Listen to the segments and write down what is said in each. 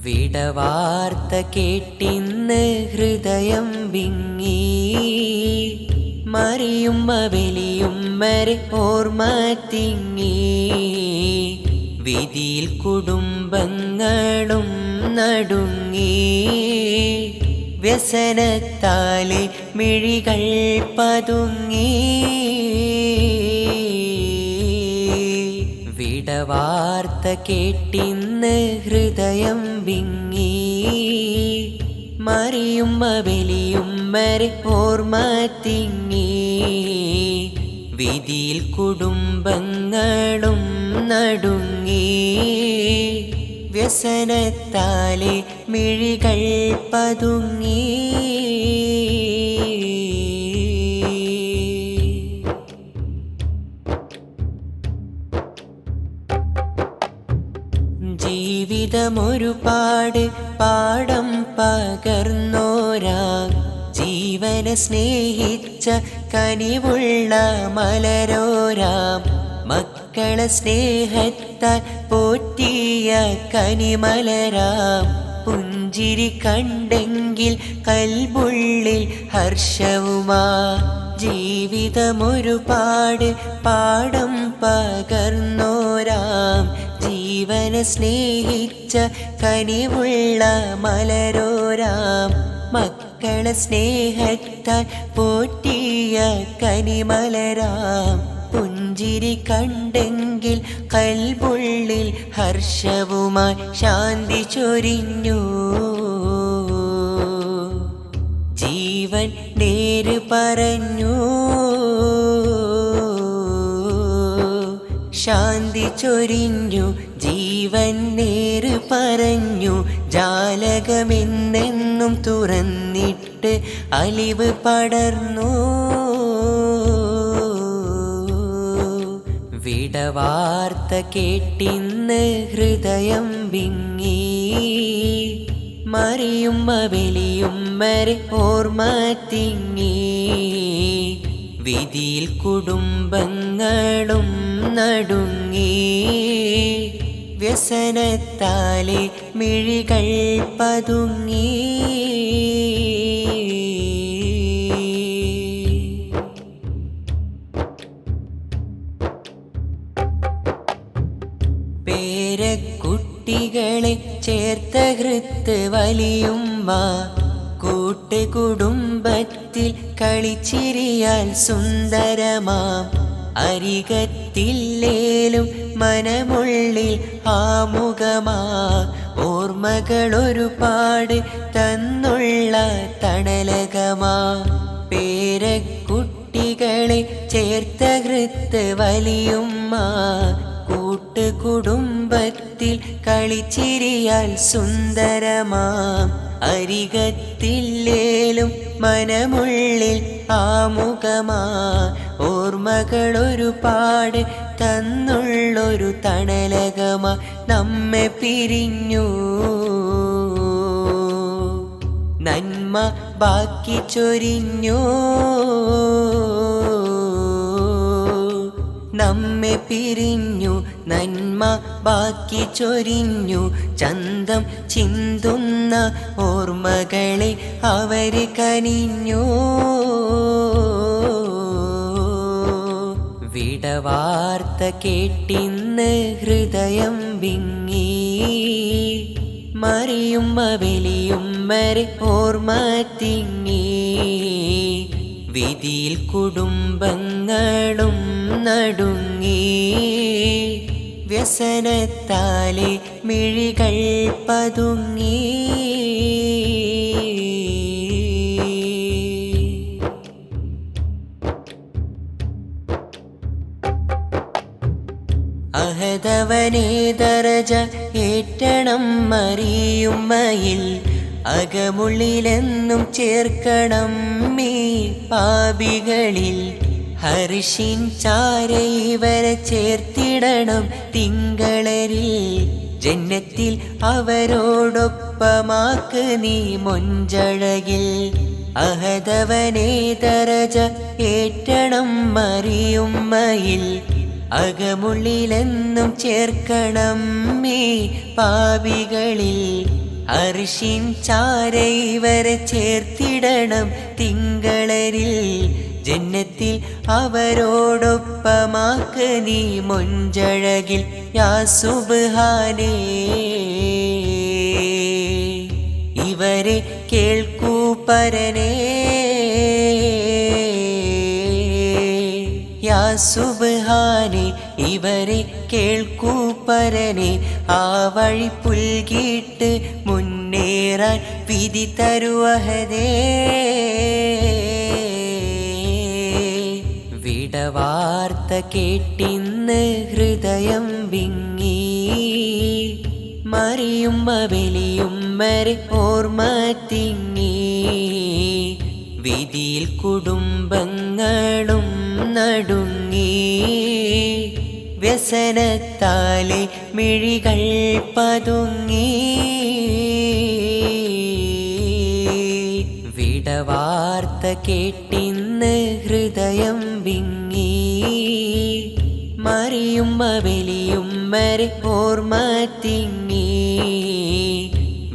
വിടവാർത്ത കേട്ടിന്ന് ഹൃദയം വിങ്ങി മറിയുമ്മ വലിയുമ്മരെ ഓർമ്മ തിങ്ങി വിധിയിൽ കുടുംബങ്ങളും നടുങ്ങി വ്യസനത്താലെ മിഴികൾ പതുങ്ങി വിടവാർത്ത കേട്ടിന്ന് ഹൃദയം വിങ്ങി മറിയുമ്മ വലിയുമ്മരെ ഓർമ്മ തിങ്ങി വിധിയിൽ കുടുംബങ്ങളും നടുങ്ങി വ്യസനത്താലെ മിഴികൾ പതുങ്ങി ജീവിതമൊരുപാട് പാഠം പകർന്നോരാ ജീവനെ സ്നേഹിച്ച കനിവുള്ള മലരോരാം മക്കളെ സ്നേഹത്താൽ പോറ്റിയ കനിമലരാം പുഞ്ചിരി കണ്ടെങ്കിൽ കൽബുള്ളിൽ ഹർഷവുമാ ജീവിതമൊരുപാട് പാഠം പകർന്നോരാം ജീവനെ സ്നേഹിച്ച കനിവുള്ള മലരോരാം മക്കളെ സ്നേഹത്താൽ പോറ്റിയ കനിമലരാം പുഞ്ചിരി കണ്ടെങ്കിൽ കൽബുള്ളിൽ ഹർഷവുമായി ശാന്തി ചൊരിഞ്ഞു ജീവൻ നേര് പറഞ്ഞു ശാന്തി ചൊരിഞ്ഞു ജീവൻ നേര് പറഞ്ഞു ജാലകമെന്നെന്നും തുറന്നിട്ട് അലിവ് പടർന്നു വിടവാർത്ത കേട്ടിന്ന് ഹൃദയം വിങ്ങി മറിയുമ്മ വലിയുമ്മരെ ഓർമ്മ തിങ്ങി വിധിയിൽ കുടുംബങ്ങളും നടുങ്ങി വ്യസനത്താലെ മിഴികൾ പതുങ്ങി പേരക്കുട്ടികളെ ചേർത്ത ഹൃത്ത് വലിയുമ്മ കൂട്ടുകുടുംബത്തിൽ കളിച്ചിരിയാൽ സുന്ദരമാം അരികത്തില്ലേലും മനമുള്ളിൽ ആമുഖമാ ഓർമ്മകളൊരുപാട് തന്നുള്ള തണലകമാ പേരക്കുട്ടികളെ ചേർത്ത ഹൃത്ത് വലിയുമ്മ കൂട്ടുകുടുംബത്തിൽ കളിച്ചിരിയാൽ സുന്ദരമാം അരികത്തില്ലേലും മനമുള്ളിൽ ആമുഖമാ ഓർമ്മകളൊരുപാട് തന്നുള്ളൊരു തണലകമാ നമ്മെ പിരിഞ്ഞു നന്മ ബാക്കി ചൊരിഞ്ഞു നമ്മെ പിരിഞ്ഞു നന്മ ബാക്കി ചൊരിഞ്ഞു ചന്തം ചിന്തുന്ന ഓർമ്മകളെ അവര് കനിഞ്ഞു വിടവാർത്ത കേട്ടിന്ന് ഹൃദയം വിങ്ങി മറിയുമ്മ വലിയുമ്മരെ ഓർമ്മ തിങ്ങി വിധിയിൽ കുടുംബങ്ങളും നടുങ്ങി വ്യസനത്താലെ മിഴികൾ പതുങ്ങി അഹദവനെ ദറജ ഏറ്റണം മറിയുമ്മയിൽ അകമുള്ളിലെന്നും ചേർക്കണം മീ പാപികളിൽ ഹർഷിൻ ചാരൈവരെ ചേർത്തിടണം തിങ്കളരിൽ ജന്നത്തിൽ അവരോടൊപ്പമാക്ക് നീ മൊഞ്ചഴകിൽ അഹദവനെ ദറജ ഏറ്റണം മറിയുമ്മയിൽ അകമുള്ളിലെന്നും ചേർക്കണം ഈ പാപികളിൽ അർശിൻ ചാരെ ഇവരെ ചേർത്തിടണം തിങ്കളരിൽ ജന്നത്തിൽ അവരോടൊപ്പമാക്ക് നീ മൊഞ്ചഴകിൽ യാ സുബ്ഹാനേ ഇവരെ കേൾക്കൂ പരനേ യാ സുബ്ഹാനേ ഇവരെ കേൾക്കൂ പരനേ ആ വഴി പുൽകിയിട്ട് മുന്നേറാൻ വിധി തരുവഹദേ വിടവാർത്ത കേട്ടിന്ന് ഹൃദയം വിങ്ങി മറിയുമ്മ വലിയുമ്മരെ ഓർമ്മ തിങ്ങി വിധിയിൽ കുടുംബങ്ങളും നടുങ്ങി വ്യസനത്താലെ മിഴികൾ പതുങ്ങി വിടവാർത്ത കേട്ടിന്ന് ഹൃദയം വിങ്ങി മറിയുമ്മ വലിയുമ്മരെ ഓർമ്മ തിങ്ങി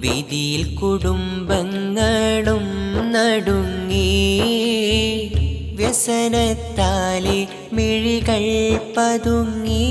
വിധിയിൽ കുടുംബങ്ങളും നടുങ്ങി വ്യസനത്താലെ മിഴികൾ പതുങ്ങി